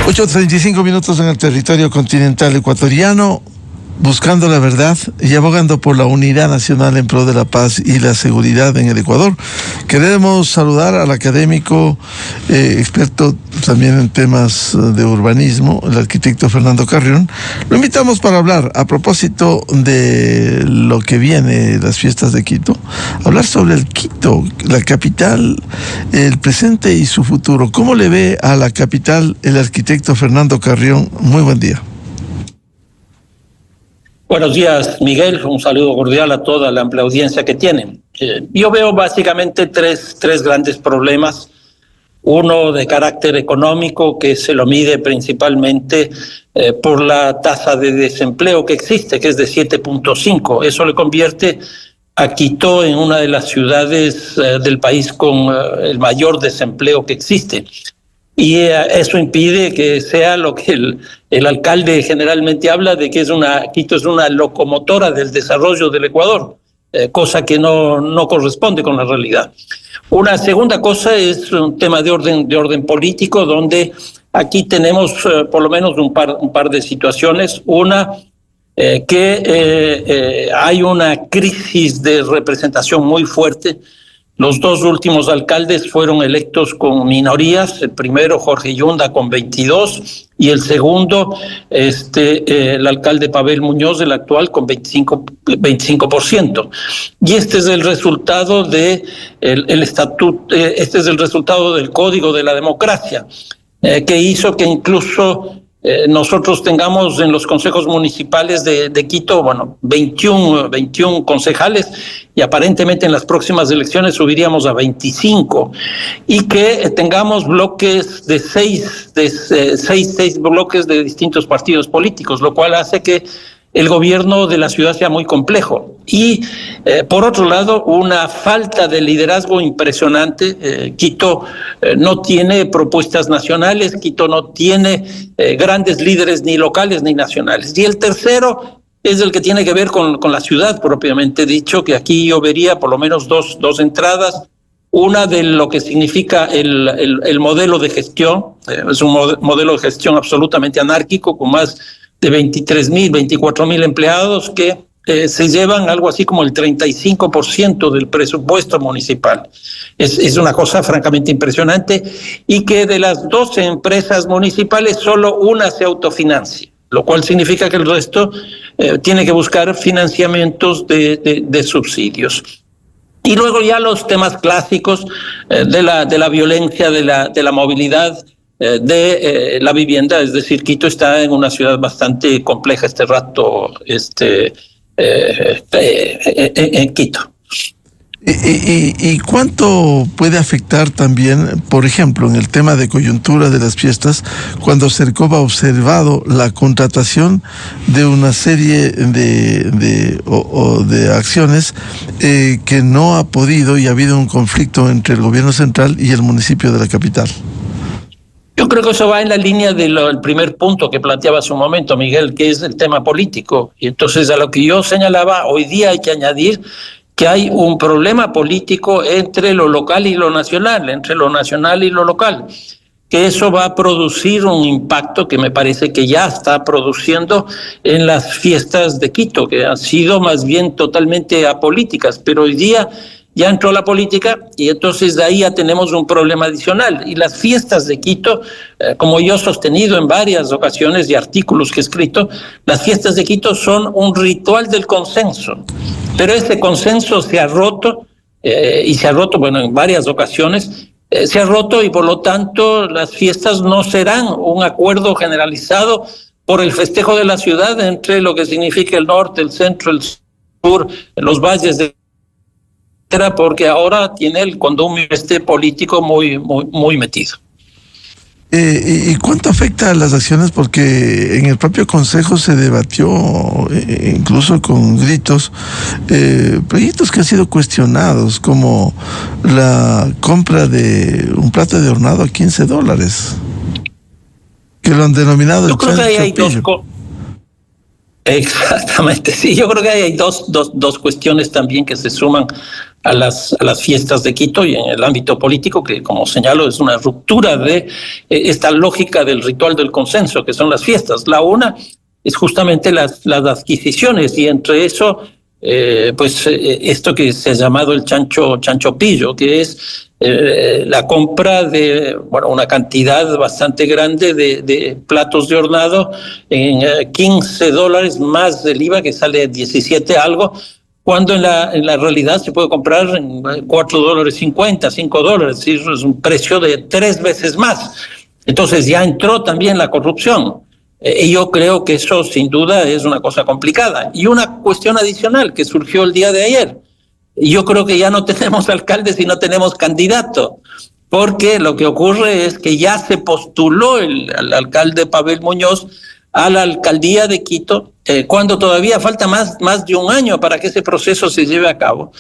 8:35 en el territorio continental ecuatoriano, buscando la verdad y abogando por la unidad nacional en pro de la paz y la seguridad en el Ecuador. Queremos saludar al académico, experto también en temas de urbanismo, el arquitecto Fernando Carrión. Lo invitamos para hablar a propósito de lo que viene, las fiestas de Quito, hablar sobre el Quito, la capital, el presente y su futuro. ¿Cómo le ve a la capital el arquitecto Fernando Carrión? Muy buen día. Buenos días, Miguel. Un saludo cordial a toda la amplia audiencia que tienen. Yo veo básicamente tres grandes problemas. Uno de carácter económico, que se lo mide principalmente por la tasa de desempleo que existe, que es de 7.5. Eso le convierte a Quito en una de las ciudades del país con el mayor desempleo que existe. Y eso impide que sea lo que el alcalde generalmente habla de que Quito es una locomotora del desarrollo del Ecuador, cosa que no corresponde con la realidad. Una segunda cosa es un tema de orden político, donde aquí tenemos por lo menos un par de situaciones. Una, que hay una crisis de representación muy fuerte. Los dos últimos alcaldes fueron electos con minorías, el primero Jorge Yunda con 22 y el segundo el alcalde Pavel Muñoz, el actual, con 25%. Y este es el resultado del estatuto, este es el resultado del Código de la Democracia, que hizo que incluso nosotros tengamos en los consejos municipales de Quito, 21 concejales, y aparentemente en las próximas elecciones subiríamos a 25, y que tengamos bloques de seis bloques de distintos partidos políticos, lo cual hace que el gobierno de la ciudad sea muy complejo. Y por otro lado, una falta de liderazgo impresionante. Quito no tiene propuestas nacionales, Quito no tiene grandes líderes ni locales ni nacionales. Y el tercero es el que tiene que ver con la ciudad propiamente dicho, que aquí yo vería por lo menos dos entradas. Una de lo que significa el modelo de gestión. Es un modelo de gestión absolutamente anárquico, con más de 24,000 empleados que se llevan algo así como el 35% del presupuesto municipal. Es una cosa francamente impresionante, y que de las 12 empresas municipales solo una se autofinancia, lo cual significa que el resto tiene que buscar financiamientos de subsidios. Y luego ya los temas clásicos de la violencia, de la movilidad, de la vivienda. Es decir, Quito está en una ciudad bastante compleja este rato, en Quito. ¿Y cuánto puede afectar también, por ejemplo, en el tema de coyuntura de las fiestas, cuando Sercop ha observado la contratación de una serie de acciones que no ha podido, y ha habido un conflicto entre el gobierno central y el municipio de la capital? Yo creo que eso va en la línea del primer punto que planteaba hace un momento, Miguel, que es el tema político. Y entonces, a lo que yo señalaba, hoy día hay que añadir que hay un problema político entre lo local y lo nacional, entre lo nacional y lo local, que eso va a producir un impacto que me parece que ya está produciendo en las fiestas de Quito, que han sido más bien totalmente apolíticas, pero hoy día ya entró la política, y entonces de ahí ya tenemos un problema adicional. Y las fiestas de Quito, como yo he sostenido en varias ocasiones y artículos que he escrito, las fiestas de Quito son un ritual del consenso. Pero ese consenso se ha roto, y se ha roto, en varias ocasiones, se ha roto, y por lo tanto las fiestas no serán un acuerdo generalizado por el festejo de la ciudad entre lo que significa el norte, el centro, el sur, los valles de... porque ahora tiene el condumio político muy metido. ¿Y cuánto afecta a las acciones? Porque en el propio Consejo se debatió, incluso con gritos, proyectos que han sido cuestionados, como la compra de un plato de hornado a $15, que lo han denominado... Yo creo que ahí hay Exactamente, sí, yo creo que hay dos cuestiones también que se suman a las fiestas de Quito y en el ámbito político, que como señalo es una ruptura de esta lógica del ritual del consenso, que son las fiestas. La una es justamente las adquisiciones, y entre eso, esto que se ha llamado el chancho pillo, que es la compra de una cantidad bastante grande de platos de hornado en $15 más del IVA, que sale 17 algo, cuando en la realidad se puede comprar en $4.50, $5, es decir, es un precio de 3 veces más. Entonces ya entró también la corrupción. Y yo creo que eso sin duda es una cosa complicada. Y una cuestión adicional que surgió el día de ayer. Yo creo que ya no tenemos alcaldes y no tenemos candidato, porque lo que ocurre es que ya se postuló el alcalde Pavel Muñoz a la alcaldía de Quito, cuando todavía falta más de un año para que ese proceso se lleve a cabo.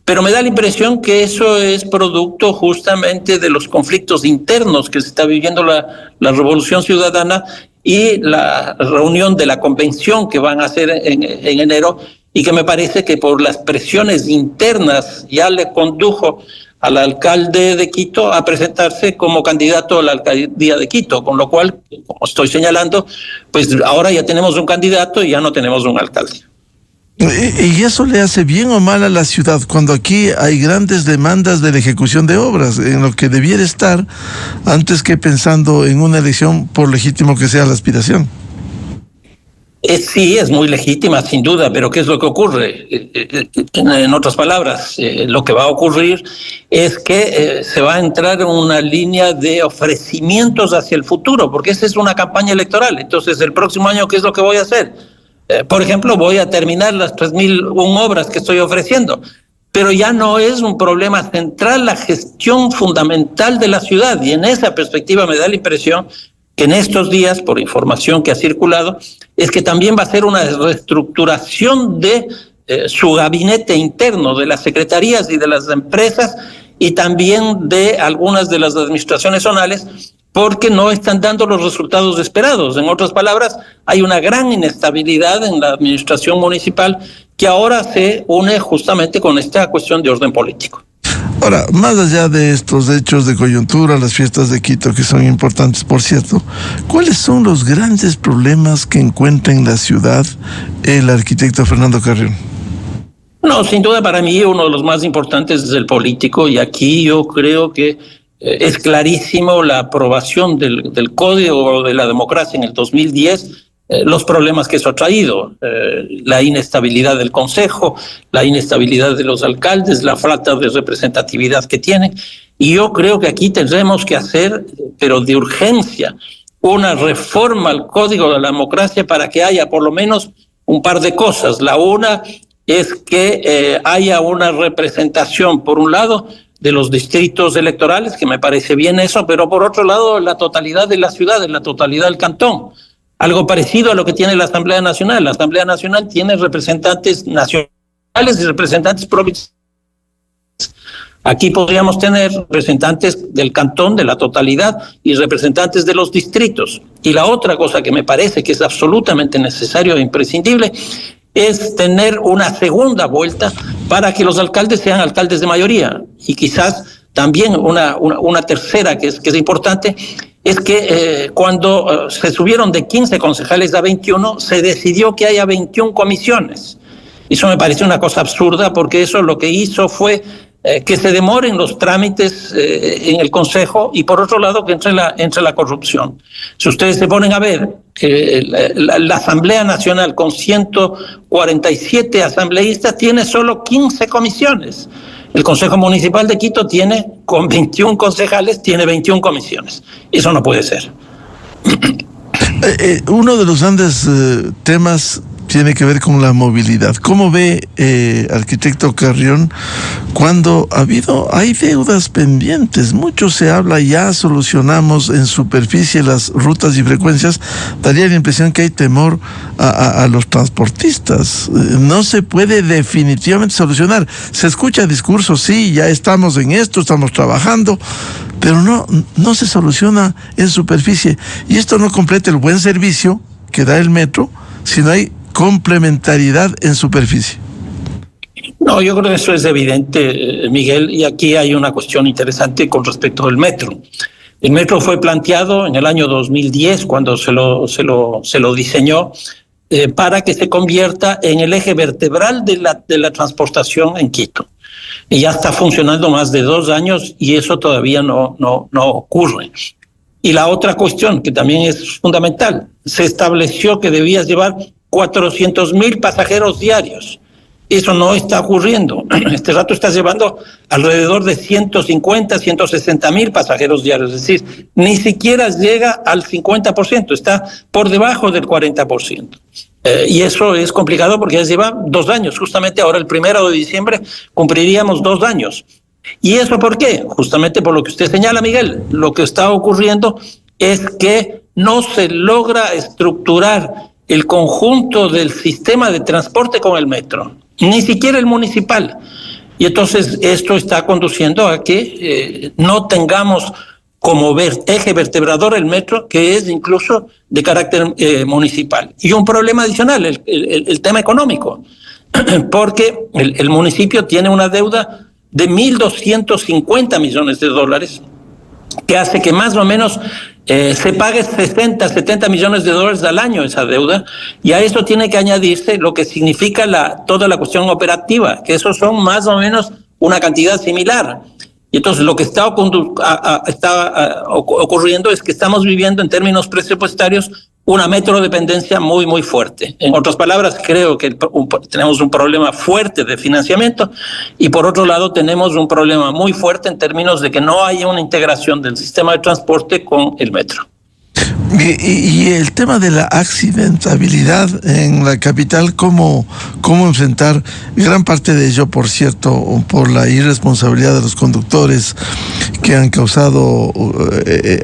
Pero me da la impresión que eso es producto justamente de los conflictos internos que se está viviendo la Revolución Ciudadana y la reunión de la convención que van a hacer en enero, y que me parece que por las presiones internas ya le condujo al alcalde de Quito a presentarse como candidato a la alcaldía de Quito, con lo cual, como estoy señalando, pues ahora ya tenemos un candidato y ya no tenemos un alcalde. ¿Y eso le hace bien o mal a la ciudad cuando aquí hay grandes demandas de la ejecución de obras, en lo que debiera estar antes que pensando en una elección, por legítimo que sea la aspiración? Sí, es muy legítima, sin duda, pero ¿qué es lo que ocurre? En otras palabras, lo que va a ocurrir es que se va a entrar en una línea de ofrecimientos hacia el futuro, porque esa es una campaña electoral. Entonces, el próximo año, ¿qué es lo que voy a hacer? Por ejemplo, voy a terminar las 3.001 obras que estoy ofreciendo, pero ya no es un problema central la gestión fundamental de la ciudad, y en esa perspectiva me da la impresión que en estos días, por información que ha circulado, es que también va a ser una reestructuración de su gabinete interno, de las secretarías y de las empresas, y también de algunas de las administraciones zonales, porque no están dando los resultados esperados. En otras palabras, hay una gran inestabilidad en la administración municipal que ahora se une justamente con esta cuestión de orden político. Ahora, más allá de estos hechos de coyuntura, las fiestas de Quito, que son importantes, por cierto, ¿cuáles son los grandes problemas que encuentra en la ciudad el arquitecto Fernando Carrión? No, sin duda para mí uno de los más importantes es el político, y aquí yo creo que es clarísimo la aprobación del Código de la Democracia en el 2010, los problemas que eso ha traído, la inestabilidad del Consejo, la inestabilidad de los alcaldes, la falta de representatividad que tienen. Y yo creo que aquí tendremos que hacer, pero de urgencia, una reforma al Código de la Democracia para que haya por lo menos un par de cosas. La una es que haya una representación, por un lado, de los distritos electorales, que me parece bien eso, pero por otro lado, la totalidad de la ciudad, la totalidad del cantón. Algo parecido a lo que tiene la Asamblea Nacional. La Asamblea Nacional tiene representantes nacionales y representantes provinciales. Aquí podríamos tener representantes del cantón, de la totalidad, y representantes de los distritos. Y la otra cosa que me parece que es absolutamente necesario e imprescindible es tener una segunda vuelta para que los alcaldes sean alcaldes de mayoría. Y quizás también una tercera que es importante, es que cuando se subieron de 15 concejales a 21, se decidió que haya 21 comisiones. Eso me parece una cosa absurda, porque eso lo que hizo fue que se demoren los trámites en el Consejo, y por otro lado que entre la corrupción. Si ustedes se ponen a ver, la Asamblea Nacional con 147 asambleístas tiene solo 15 comisiones. El Consejo Municipal de Quito tiene, con 21 concejales, tiene 21 comisiones. Eso no puede ser. Uno de los grandes temas tiene que ver con la movilidad. ¿Cómo ve, arquitecto Carrión, cuando hay deudas pendientes? Mucho se habla, ya solucionamos en superficie las rutas y frecuencias. Daría la impresión que hay temor a los transportistas. No se puede definitivamente solucionar. Se escucha discursos, sí, ya estamos en esto, estamos trabajando, pero no se soluciona en superficie. Y esto no completa el buen servicio que da el metro si no hay complementariedad en superficie? No, yo creo que eso es evidente, Miguel, y aquí hay una cuestión interesante con respecto al metro. El metro fue planteado en el año 2010, cuando se lo diseñó, para que se convierta en el eje vertebral de la transportación en Quito. Y ya está funcionando más de 2 años y eso todavía no ocurre. Y la otra cuestión, que también es fundamental, se estableció que debías llevar 400,000 pasajeros diarios. Eso no está ocurriendo. Este rato estás llevando alrededor de 150, 160,000 pasajeros diarios. Es decir, ni siquiera llega al 50%, está por debajo del 40%. Y eso es complicado porque ya lleva 2 años. Justamente ahora, el 1 de diciembre, cumpliríamos 2 años. ¿Y eso por qué? Justamente por lo que usted señala, Miguel. Lo que está ocurriendo es que no se logra estructurar el conjunto del sistema de transporte con el metro, ni siquiera el municipal. Y entonces esto está conduciendo a que no tengamos como eje vertebrador el metro, que es incluso de carácter municipal. Y un problema adicional, el tema económico, porque el municipio tiene una deuda de 1.250 millones de dólares, que hace que más o menos se pague 60, 70 millones de dólares al año esa deuda, y a eso tiene que añadirse lo que significa toda la cuestión operativa, que eso son más o menos una cantidad similar. Y entonces lo que está ocurriendo es que estamos viviendo en términos presupuestarios una metrodependencia muy, muy fuerte. En otras palabras, creo que tenemos un problema fuerte de financiamiento y por otro lado tenemos un problema muy fuerte en términos de que no hay una integración del sistema de transporte con el metro. Y el tema de la accidentabilidad en la capital, ¿cómo enfrentar gran parte de ello, por cierto, por la irresponsabilidad de los conductores que han causado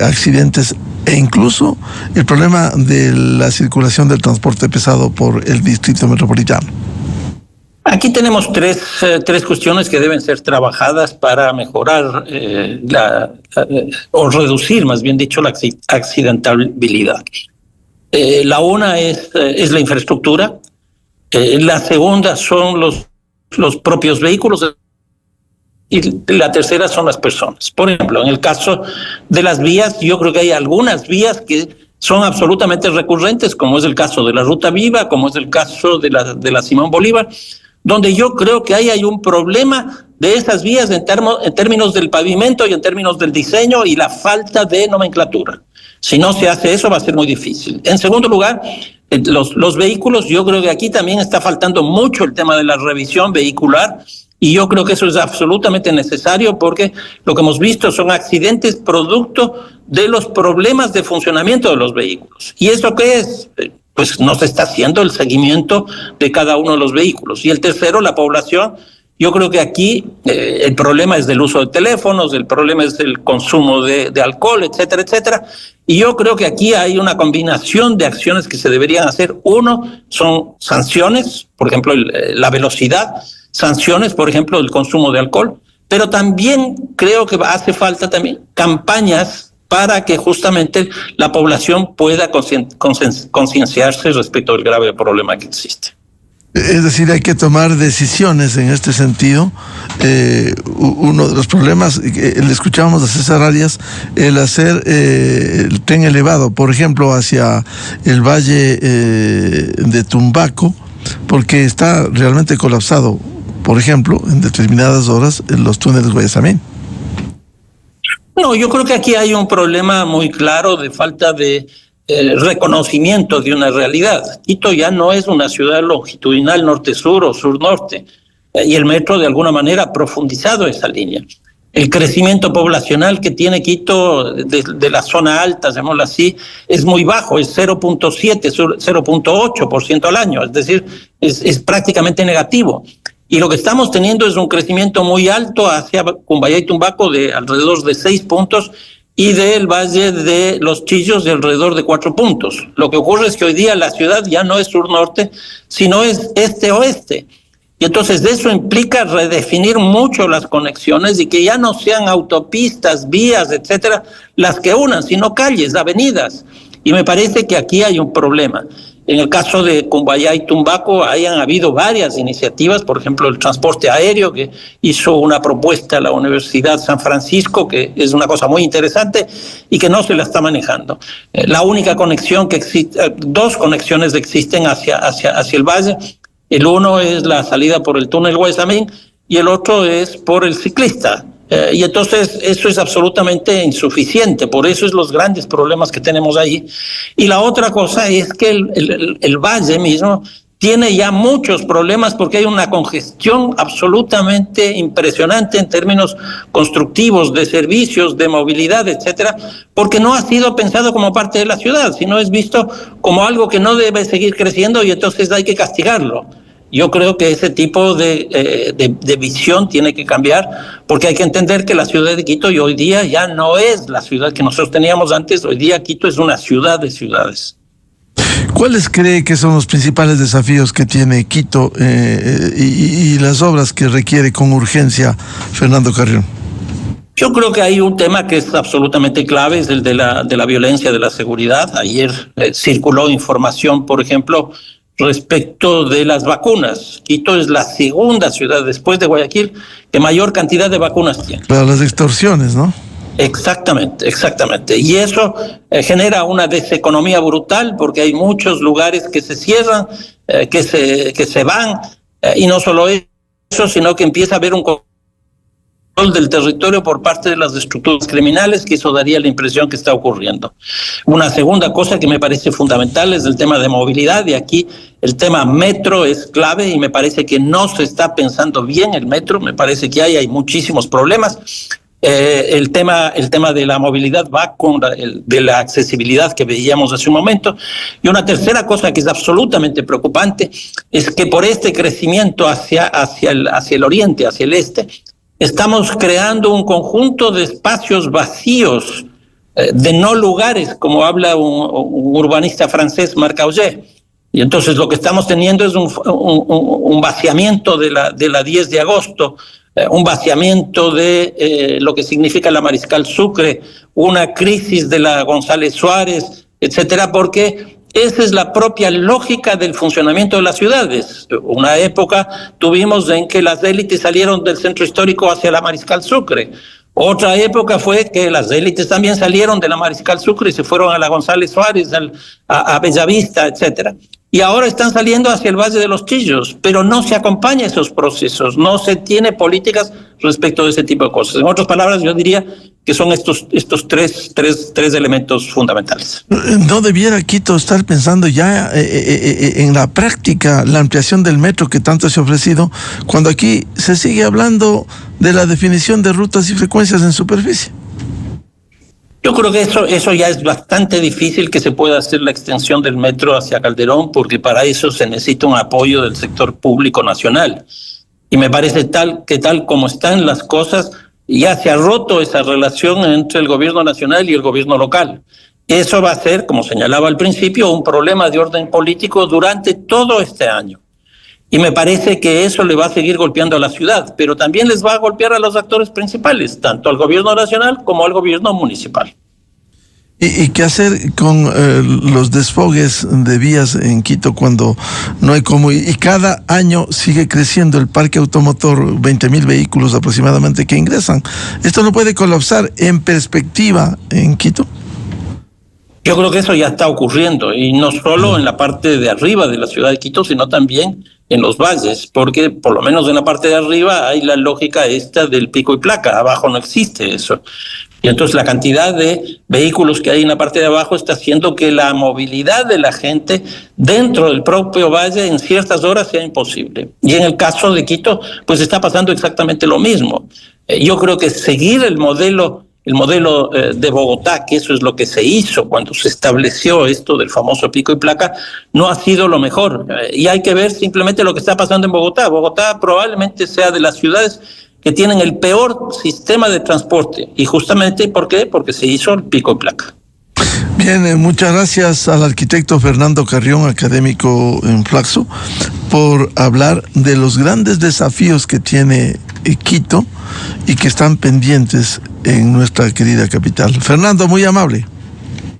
accidentes, e incluso el problema de la circulación del transporte pesado por el distrito metropolitano? Aquí tenemos tres cuestiones que deben ser trabajadas para mejorar o reducir, más bien dicho, la accidentabilidad. La una es la infraestructura, la segunda son los propios vehículos y la tercera son las personas. Por ejemplo, en el caso de las vías, yo creo que hay algunas vías que son absolutamente recurrentes, como es el caso de la Ruta Viva, como es el caso de la Simón Bolívar, donde yo creo que hay un problema de esas vías en términos del pavimento y en términos del diseño y la falta de nomenclatura. Si no se hace eso va a ser muy difícil. En segundo lugar, los vehículos, yo creo que aquí también está faltando mucho el tema de la revisión vehicular y yo creo que eso es absolutamente necesario porque lo que hemos visto son accidentes producto de los problemas de funcionamiento de los vehículos. ¿Y eso qué es? Pues no se está haciendo el seguimiento de cada uno de los vehículos. Y el tercero, la población. Yo creo que aquí el problema es del uso de teléfonos, el problema es el consumo de alcohol, etcétera, etcétera. Y yo creo que aquí hay una combinación de acciones que se deberían hacer. Uno, son sanciones, por ejemplo, la velocidad, sanciones, por ejemplo, el consumo de alcohol, pero también creo que hace falta también campañas para que justamente la población pueda concienciarse respecto al grave problema que existe. Es decir, hay que tomar decisiones en este sentido. Uno de los problemas, le escuchábamos a César Arias, el hacer el tren elevado, por ejemplo, hacia el valle de Tumbaco, porque está realmente colapsado, por ejemplo, en determinadas horas, en los túneles Guayasamín. No, yo creo que aquí hay un problema muy claro de falta de reconocimiento de una realidad. Quito ya no es una ciudad longitudinal norte-sur o sur-norte, y el metro de alguna manera ha profundizado esa línea. El crecimiento poblacional que tiene Quito de la zona alta, llamémoslo así, es muy bajo, es 0.7, 0.8% al año, es decir, es prácticamente negativo. Y lo que estamos teniendo es un crecimiento muy alto hacia Cumbayá y Tumbaco de alrededor de 6 puntos y del Valle de los Chillos de alrededor de 4 puntos. Lo que ocurre es que hoy día la ciudad ya no es sur-norte, sino es este-oeste. Y entonces eso implica redefinir mucho las conexiones y que ya no sean autopistas, vías, etcétera, las que unan, sino calles, avenidas. Y me parece que aquí hay un problema. en el caso de Cumbayá y Tumbaco hayan habido varias iniciativas, por ejemplo el transporte aéreo, que hizo una propuesta a la Universidad San Francisco, que es una cosa muy interesante y que no se la está manejando. La única conexión que existe, dos conexiones existen hacia el valle. El uno es la salida por el túnel Guayasamín y el otro es por el ciclista. Y entonces eso es absolutamente insuficiente, por eso es los grandes problemas que tenemos ahí. Y la otra cosa es que el valle mismo tiene ya muchos problemas porque hay una congestión absolutamente impresionante en términos constructivos, de servicios, de movilidad, etcétera, porque no ha sido pensado como parte de la ciudad, sino es visto como algo que no debe seguir creciendo y entonces hay que castigarlo. Yo creo que ese tipo de visión tiene que cambiar, porque hay que entender que la ciudad de Quito hoy día ya no es la ciudad que nosotros teníamos antes. Hoy día Quito es una ciudad de ciudades. ¿Cuáles cree que son los principales desafíos que tiene Quito y las obras que requiere con urgencia Fernando Carrión? Yo creo que hay un tema que es absolutamente clave, es el de la violencia, de la seguridad. Ayer circuló información, por ejemplo, respecto de las vacunas. Quito es la segunda ciudad después de Guayaquil que mayor cantidad de vacunas tiene. Para las extorsiones, ¿no? Exactamente. Y eso genera una deseconomía brutal porque hay muchos lugares que se cierran, que se van, y no solo eso, sino que empieza a haber un control del territorio por parte de las estructuras criminales, que eso daría la impresión que está ocurriendo. Una segunda cosa que me parece fundamental es el tema de movilidad, y aquí el tema metro es clave y me parece que no se está pensando bien el metro, me parece que hay muchísimos problemas. El tema de la movilidad va con de la accesibilidad que veíamos hace un momento. Y una tercera cosa que es absolutamente preocupante es que por este crecimiento hacia el oriente, hacia el este, estamos creando un conjunto de espacios vacíos, de no lugares, como habla un urbanista francés, Marc Augé. Y entonces lo que estamos teniendo es un vaciamiento de la 10 de agosto, un vaciamiento de lo que significa la Mariscal Sucre, una crisis de la González Suárez, etcétera, porque esa es la propia lógica del funcionamiento de las ciudades. Una época tuvimos en que las élites salieron del centro histórico hacia la Mariscal Sucre. Otra época fue que las élites también salieron de la Mariscal Sucre y se fueron a la González Suárez, a Bellavista, etcétera. Y ahora están saliendo hacia el Valle de los Chillos, pero no se acompaña esos procesos, no se tiene políticas respecto de ese tipo de cosas. En otras palabras, yo diría que son estos tres elementos fundamentales. ¿No debiera Quito estar pensando ya en la práctica la ampliación del metro que tanto se ha ofrecido, cuando aquí se sigue hablando de la definición de rutas y frecuencias en superficie? Yo creo que eso ya es bastante difícil, que se pueda hacer la extensión del metro hacia Calderón, porque para eso se necesita un apoyo del sector público nacional. Y me parece que tal como están las cosas, ya se ha roto esa relación entre el gobierno nacional y el gobierno local. Eso va a ser, como señalaba al principio, un problema de orden político durante todo este año. Y me parece que eso le va a seguir golpeando a la ciudad, pero también les va a golpear a los actores principales, tanto al gobierno nacional como al gobierno municipal. ¿Y qué hacer con los desfogues de vías en Quito cuando no hay cómo? Y cada año sigue creciendo el parque automotor, 20,000 vehículos aproximadamente que ingresan. ¿Esto no puede colapsar en perspectiva en Quito? Yo creo que eso ya está ocurriendo, y no solo en la parte de arriba de la ciudad de Quito, sino también en los valles, porque por lo menos en la parte de arriba hay la lógica esta del pico y placa, abajo no existe eso. Y entonces la cantidad de vehículos que hay en la parte de abajo está haciendo que la movilidad de la gente dentro del propio valle en ciertas horas sea imposible. Y en el caso de Quito, pues está pasando exactamente lo mismo. Yo creo que seguir el modelo de Bogotá, que eso es lo que se hizo cuando se estableció esto del famoso pico y placa, no ha sido lo mejor. Y hay que ver simplemente lo que está pasando en Bogotá. Bogotá probablemente sea de las ciudades que tienen el peor sistema de transporte. ¿Y justamente por qué? Porque se hizo el pico y placa. Bien, muchas gracias al arquitecto Fernando Carrión, académico en Flaxo, por hablar de los grandes desafíos que tiene Quito y que están pendientes en nuestra querida capital. Fernando, muy amable.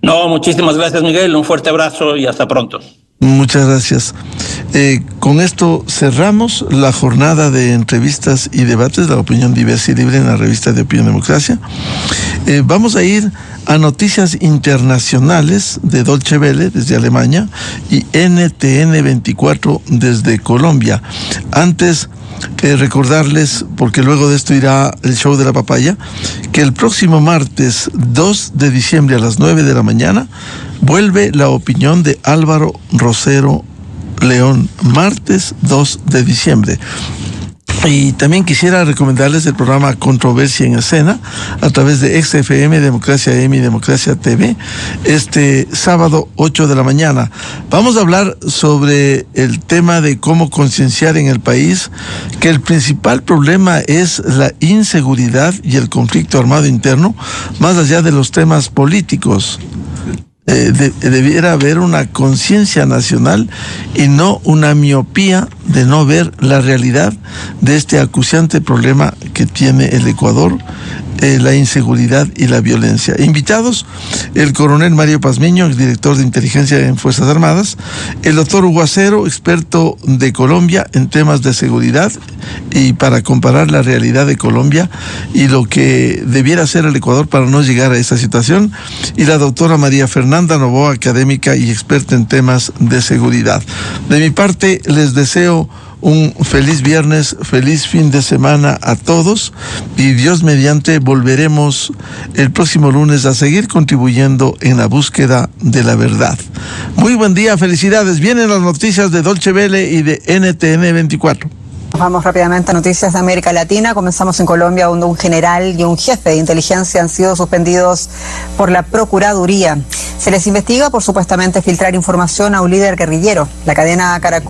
No, muchísimas gracias, Miguel. Un fuerte abrazo y hasta pronto. Muchas gracias. Con esto cerramos la jornada de entrevistas y debates, la opinión diversa y libre en la revista de Opinión Democracia. Vamos a ir a noticias internacionales de Deutsche Welle desde Alemania y NTN 24 desde Colombia. Antes, recordarles, porque luego de esto irá el show de la papaya, que el próximo martes 2 de diciembre a las 9 de la mañana vuelve la opinión de Álvaro Rosero León, martes 2 de diciembre. Y también quisiera recomendarles el programa Controversia en Escena a través de XFM, Democracia M y Democracia TV, este sábado 8 de la mañana. Vamos a hablar sobre el tema de cómo concienciar en el país que el principal problema es la inseguridad y el conflicto armado interno, más allá de los temas políticos. Debiera haber una conciencia nacional y no una miopía de no ver la realidad de este acuciante problema que tiene el Ecuador, la inseguridad y la violencia. Invitados, el coronel Mario Pazmiño, director de inteligencia en Fuerzas Armadas, el doctor Hugo Acero, experto de Colombia en temas de seguridad, y para comparar la realidad de Colombia y lo que debiera hacer el Ecuador para no llegar a esa situación, y la doctora María Fernanda Novoa, académica y experta en temas de seguridad. De mi parte, les deseo un feliz viernes, feliz fin de semana a todos, y Dios mediante volveremos el próximo lunes a seguir contribuyendo en la búsqueda de la verdad. Muy buen día, felicidades. Vienen las noticias de Deutsche Welle y de NTN 24. Vamos rápidamente a noticias de América Latina. Comenzamos en Colombia, donde un general y un jefe de inteligencia han sido suspendidos por la Procuraduría. Se les investiga por supuestamente filtrar información a un líder guerrillero. La cadena Caracol